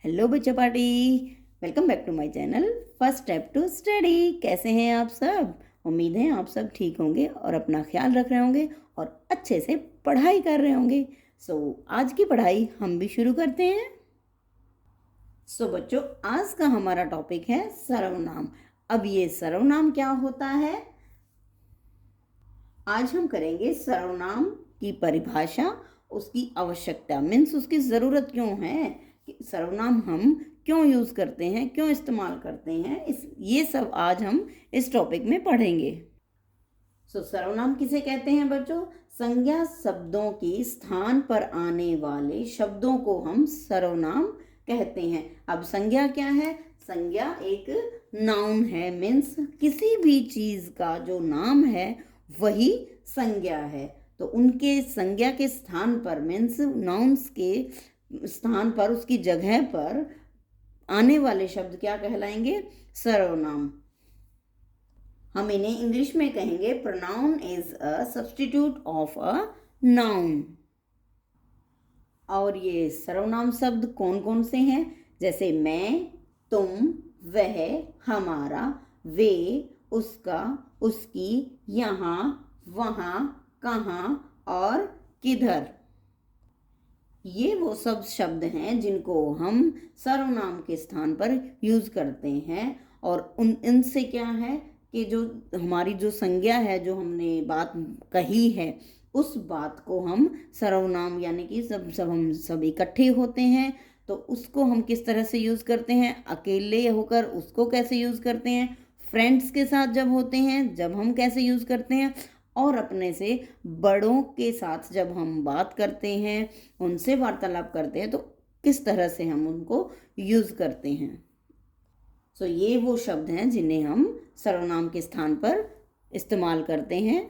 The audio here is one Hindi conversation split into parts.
हेलो बच्चा party. Welcome back to my channel first step to study. कैसे हैं आप सब? उम्मीद है आप सब ठीक होंगे और अपना ख्याल रख रहे होंगे और अच्छे से पढ़ाई कर रहे होंगे। आज की पढ़ाई हम भी शुरू करते हैं। बच्चों, आज का हमारा टॉपिक है सर्वनाम। अब ये सर्वनाम क्या होता है, आज हम करेंगे सर्वनाम की परिभाषा, उसकी आवश्यकता मीन्स उसकी ज़रूरत क्यों है, कि सर्वनाम हम क्यों यूज़ करते हैं, क्यों इस्तेमाल करते हैं, ये सब आज हम इस टॉपिक में पढ़ेंगे। सर्वनाम किसे कहते हैं बच्चों? संज्ञा शब्दों के स्थान पर आने वाले शब्दों को हम सर्वनाम कहते हैं। अब संज्ञा क्या है? संज्ञा एक नाउन है, मीन्स किसी भी चीज़ का जो नाम है वही संज्ञा है। तो उनके संज्ञा के स्थान पर मीन्स नाउन्स के स्थान पर, उसकी जगह पर आने वाले शब्द क्या कहलाएंगे? सर्वनाम। हम इन्हें इंग्लिश में कहेंगे pronoun is a substitute of a noun. और ये सर्वनाम शब्द कौन कौन से हैं? जैसे मैं, तुम, वह, हमारा, वे, उसका, उसकी, यहाँ, वहाँ, कहाँ और किधर। ये वो सब शब्द हैं जिनको हम सर्वनाम के स्थान पर यूज करते हैं। और इनसे क्या है कि जो हमारी जो संज्ञा है, जो हमने बात कही है, उस बात को हम सर्वनाम यानी कि हम सब इकट्ठे होते हैं तो उसको हम किस तरह से यूज़ करते हैं, अकेले होकर उसको कैसे यूज़ करते हैं, फ्रेंड्स के साथ जब होते हैं जब हम कैसे यूज़ करते हैं, और अपने से बड़ों के साथ जब हम बात करते हैं, उनसे वार्तालाप करते हैं तो किस तरह से हम उनको यूज़ करते हैं। ये वो शब्द हैं जिन्हें हम सर्वनाम के स्थान पर इस्तेमाल करते हैं।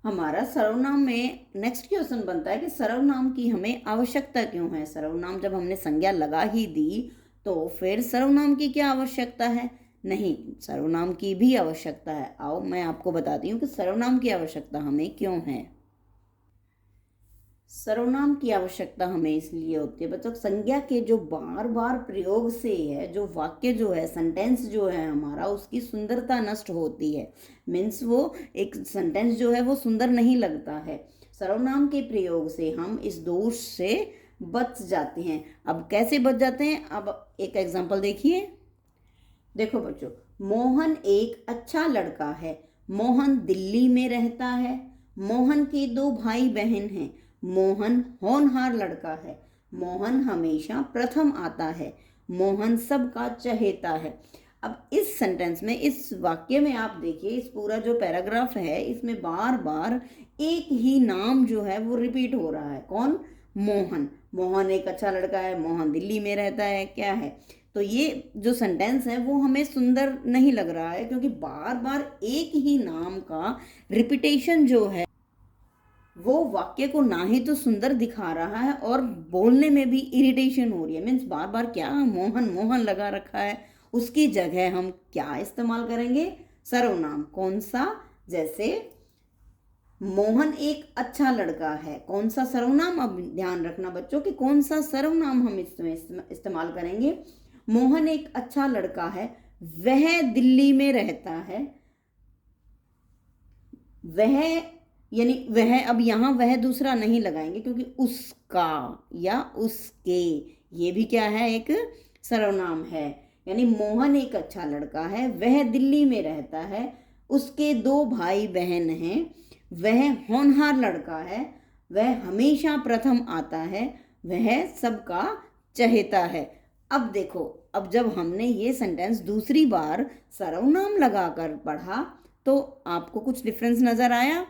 हमारा सर्वनाम में नेक्स्ट क्वेश्चन बनता है कि सर्वनाम की हमें आवश्यकता क्यों है। सर्वनाम जब हमने संज्ञा लगा ही दी तो फिर सर्वनाम की क्या आवश्यकता है? नहीं, सर्वनाम की भी आवश्यकता है। आओ मैं आपको बताती हूँ कि सर्वनाम की आवश्यकता हमें क्यों है। सर्वनाम की आवश्यकता हमें इसलिए होती है बच्चों, संज्ञा के जो बार बार प्रयोग से है, जो वाक्य जो है, सेंटेंस जो है हमारा, उसकी सुंदरता नष्ट होती है। मीन्स वो एक सेंटेंस जो है वो सुंदर नहीं लगता है। सर्वनाम के प्रयोग से हम इस दोष से बच जाते हैं। अब कैसे बच जाते हैं? अब एक एग्जांपल देखिए। देखो बच्चों, मोहन एक अच्छा लड़का है। मोहन दिल्ली में रहता है। मोहन के 2 भाई बहन हैं। मोहन होनहार लड़का है। मोहन हमेशा प्रथम आता है। मोहन सबका चहेता है। अब इस सेंटेंस में, इस वाक्य में आप देखिए, इस पूरा जो पैराग्राफ है इसमें बार बार एक ही नाम जो है वो रिपीट हो रहा है। कौन? मोहन। मोहन एक अच्छा लड़का है, मोहन दिल्ली में रहता है, क्या है? तो ये जो सेंटेंस है वो हमें सुंदर नहीं लग रहा है, क्योंकि बार बार एक ही नाम का रिपीटेशन जो है वो वाक्य को ना ही तो सुंदर दिखा रहा है और बोलने में भी इरिटेशन हो रही है। मीन्स बार बार क्या मोहन मोहन लगा रखा है, उसकी जगह हम क्या इस्तेमाल करेंगे? सर्वनाम। कौन सा? जैसे मोहन एक अच्छा लड़का है, कौन सा सर्वनाम? अब ध्यान रखना बच्चों कि कौन सा सर्वनाम हम इसमें इस्तेमाल करेंगे। मोहन एक अच्छा लड़का है, वह दिल्ली में रहता है। वह यानी वह, अब यहाँ वह दूसरा नहीं लगाएंगे क्योंकि उसका या उसके, ये भी क्या है? एक सर्वनाम है। यानी मोहन एक अच्छा लड़का है, वह दिल्ली में रहता है, उसके 2 भाई बहन हैं, वह होनहार लड़का है, वह हमेशा प्रथम आता है, वह सबका चहेता है। अब देखो, अब जब हमने ये सेंटेंस दूसरी बार सर्वनाम लगाकर पढ़ा तो आपको कुछ डिफरेंस नजर आया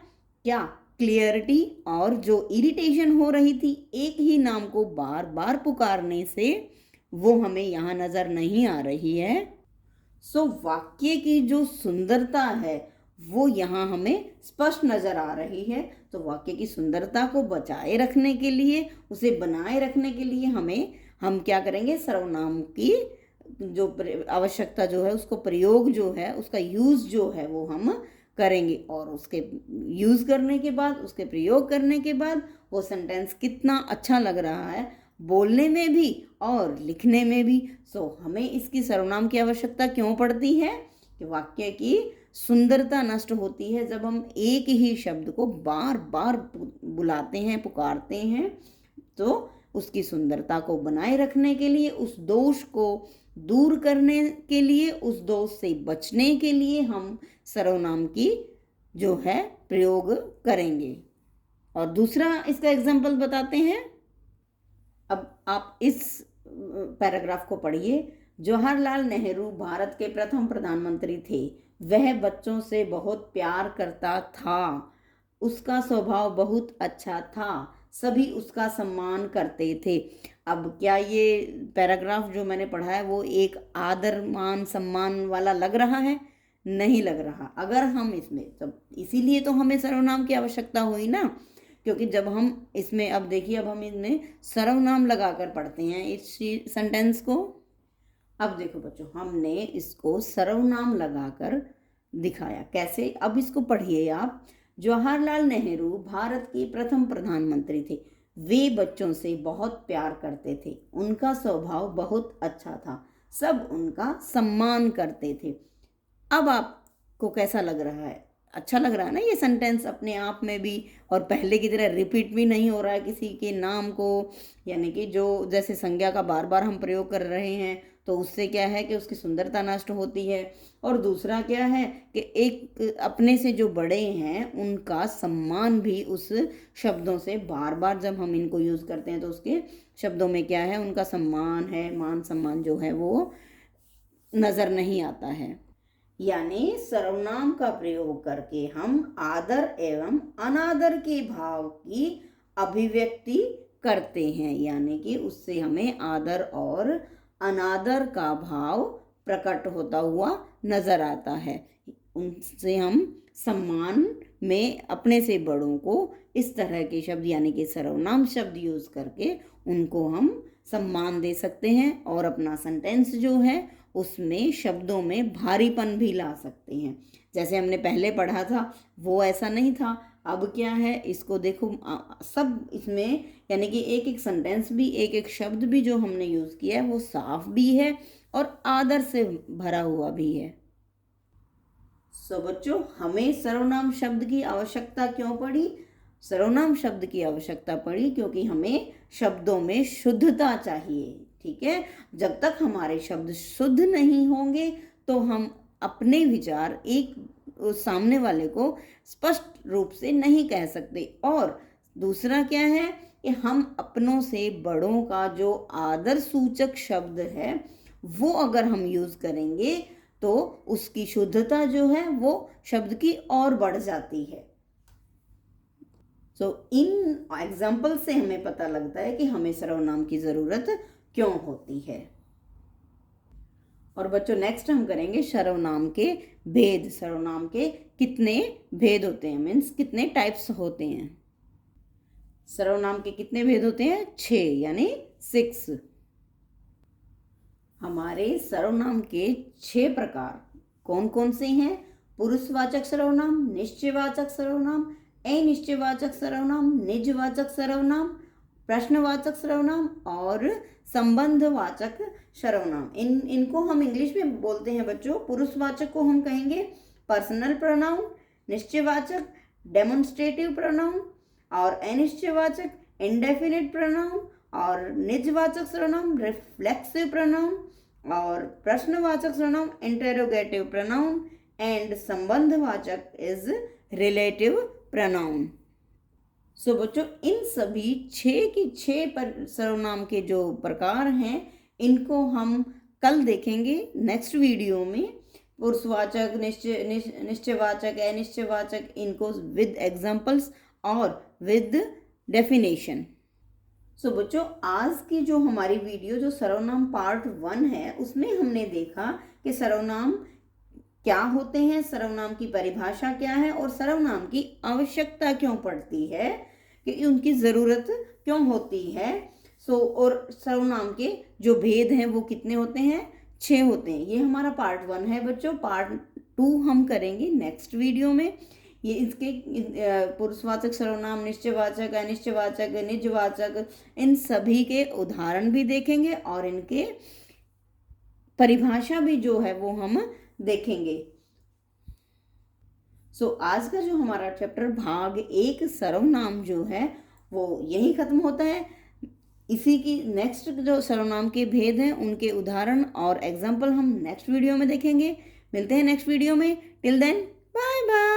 क्या? क्लियरिटी और जो इरिटेशन हो रही थी एक ही नाम को बार बार पुकारने से, वो हमें यहाँ नजर नहीं आ रही है। वाक्य की जो सुंदरता है वो यहाँ हमें स्पष्ट नजर आ रही है। तो वाक्य की सुंदरता को बचाए रखने के लिए, उसे बनाए रखने के लिए हम क्या करेंगे? सर्वनाम की जो आवश्यकता जो है, उसको प्रयोग जो है, उसका यूज जो है वो हम करेंगे। और उसके यूज करने के बाद, उसके प्रयोग करने के बाद वो सेंटेंस कितना अच्छा लग रहा है बोलने में भी और लिखने में भी। सो हमें इसकी सर्वनाम की आवश्यकता क्यों पड़ती है कि वाक्य की सुंदरता नष्ट होती है जब हम एक ही शब्द को बार बार बुलाते हैं, पुकारते हैं। तो उसकी सुंदरता को बनाए रखने के लिए, उस दोष को दूर करने के लिए, उस दोष से बचने के लिए हम सर्वनाम की जो है प्रयोग करेंगे। और दूसरा इसका एग्जाम्पल बताते हैं। अब आप इस पैराग्राफ को पढ़िए। जवाहरलाल नेहरू भारत के प्रथम प्रधानमंत्री थे। वह बच्चों से बहुत प्यार करता था। उसका स्वभाव बहुत अच्छा था। सभी उसका सम्मान करते थे। अब क्या ये पैराग्राफ जो मैंने पढ़ा है वो एक आदर मान सम्मान वाला लग रहा है? नहीं लग रहा। अगर हम इसमें तब इसीलिए तो हमें सर्वनाम की आवश्यकता हुई ना, क्योंकि जब हम इसमें, अब देखिए, अब हम इसमें सर्वनाम लगाकर पढ़ते हैं इस सेंटेंस को। अब देखो बच्चों, हमने इसको सर्वनाम लगाकर दिखाया कैसे। अब इसको पढ़िए आप। जवाहरलाल नेहरू भारत के प्रथम प्रधानमंत्री थे। वे बच्चों से बहुत प्यार करते थे। उनका स्वभाव बहुत अच्छा था। सब उनका सम्मान करते थे। अब आपको कैसा लग रहा है? अच्छा लग रहा है ना ये सेंटेंस अपने आप में भी, और पहले की तरह रिपीट भी नहीं हो रहा है किसी के नाम को, यानी कि जो जैसे संज्ञा का बार बार हम प्रयोग कर रहे हैं तो उससे क्या है कि उसकी सुंदरता नष्ट होती है। और दूसरा क्या है कि एक अपने से जो बड़े हैं उनका सम्मान भी उस शब्दों से बार बार जब हम इनको यूज़ करते हैं तो उसके शब्दों में क्या है, उनका सम्मान है, मान सम्मान जो है वो नज़र नहीं आता है। यानी सर्वनाम का प्रयोग करके हम आदर एवं अनादर के भाव की अभिव्यक्ति करते हैं, यानी कि उससे हमें आदर और अनादर का भाव प्रकट होता हुआ नजर आता है। उनसे हम सम्मान में अपने से बड़ों को इस तरह के शब्द यानी कि सर्वनाम शब्द यूज करके उनको हम सम्मान दे सकते हैं और अपना सेंटेंस जो है उसमें शब्दों में भारीपन भी ला सकते हैं। जैसे हमने पहले पढ़ा था वो ऐसा नहीं था। अब क्या है, इसको देखो, सब इसमें यानी कि एक एक सेंटेंस भी, एक एक शब्द भी जो हमने यूज़ किया है वो साफ भी है और आदर से भरा हुआ भी है। सो बच्चों, हमें सर्वनाम शब्द की आवश्यकता क्यों पड़ी? सर्वनाम शब्द की आवश्यकता पड़ी क्योंकि हमें शब्दों में शुद्धता चाहिए। ठीक है, जब तक हमारे शब्द शुद्ध नहीं होंगे तो हम अपने विचार एक सामने वाले को स्पष्ट रूप से नहीं कह सकते। और दूसरा क्या है कि हम अपनों से बड़ों का जो आदर सूचक शब्द है वो अगर हम यूज करेंगे तो उसकी शुद्धता जो है वो शब्द की और बढ़ जाती है। इन एग्जाम्पल से हमें पता लगता है कि हमें सर्वनाम की जरूरत क्यों होती है। और बच्चों, नेक्स्ट हम करेंगे सर्वनाम के भेद। सर्वनाम के कितने भेद होते हैं, मीन्स कितने टाइप्स होते हैं। सर्वनाम के कितने भेद होते हैं? 6, यानी 6। हमारे सर्वनाम के 6 प्रकार कौन कौन से हैं? पुरुषवाचक सर्वनाम, निश्चयवाचक सर्वनाम, अनिश्चयवाचक सर्वनाम, निजवाचक सर्वनाम, प्रश्नवाचक सर्वनाम और संबंधवाचक सर्वनाम। इनको हम इंग्लिश में बोलते हैं बच्चों। पुरुषवाचक को हम कहेंगे पर्सनल प्रोनाउन, निश्चयवाचक डेमोन्स्ट्रेटिव प्रोनाउन और अनिश्चयवाचक इंडेफिनिट प्रोनाउन और निजवाचक सर्वनाम रिफ्लेक्सिव प्रोनाउन और प्रश्नवाचक सर्वनाम इंटेरोगेटिव प्रोनाउन एंड संबंधवाचक इज रिलेटिव प्रोनाउन। सो बच्चों, इन सभी 6 की 6 सर्वनाम के जो प्रकार हैं इनको हम कल देखेंगे नेक्स्ट वीडियो में। पुरुषवाचक, निश्चयवाचक, अनिश्चयवाचक, इनको विद एग्जाम्पल्स और विद डेफिनेशन। सो बच्चों, आज की जो हमारी वीडियो जो सर्वनाम पार्ट 1 है उसमें हमने देखा कि सर्वनाम क्या होते हैं, सर्वनाम की परिभाषा क्या है और सर्वनाम की आवश्यकता क्यों पड़ती है, कि उनकी ज़रूरत क्यों होती है। और सर्वनाम के जो भेद हैं वो कितने होते हैं? 6 होते हैं। ये हमारा पार्ट 1 है बच्चों। पार्ट 2 हम करेंगे नेक्स्ट वीडियो में। ये इसके पुरुषवाचक, सर्वनाम, निश्चयवाचक, अनिश्चयवाचक, निजवाचक, इन सभी के उदाहरण भी देखेंगे और इनके परिभाषा भी जो है वो हम देखेंगे। आज का जो हमारा चैप्टर भाग 1 सर्वनाम जो है वो यही खत्म होता है। इसी की नेक्स्ट जो सर्वनाम के भेद हैं उनके उदाहरण और एग्जाम्पल हम नेक्स्ट वीडियो में देखेंगे। मिलते हैं नेक्स्ट वीडियो में। Till then bye bye.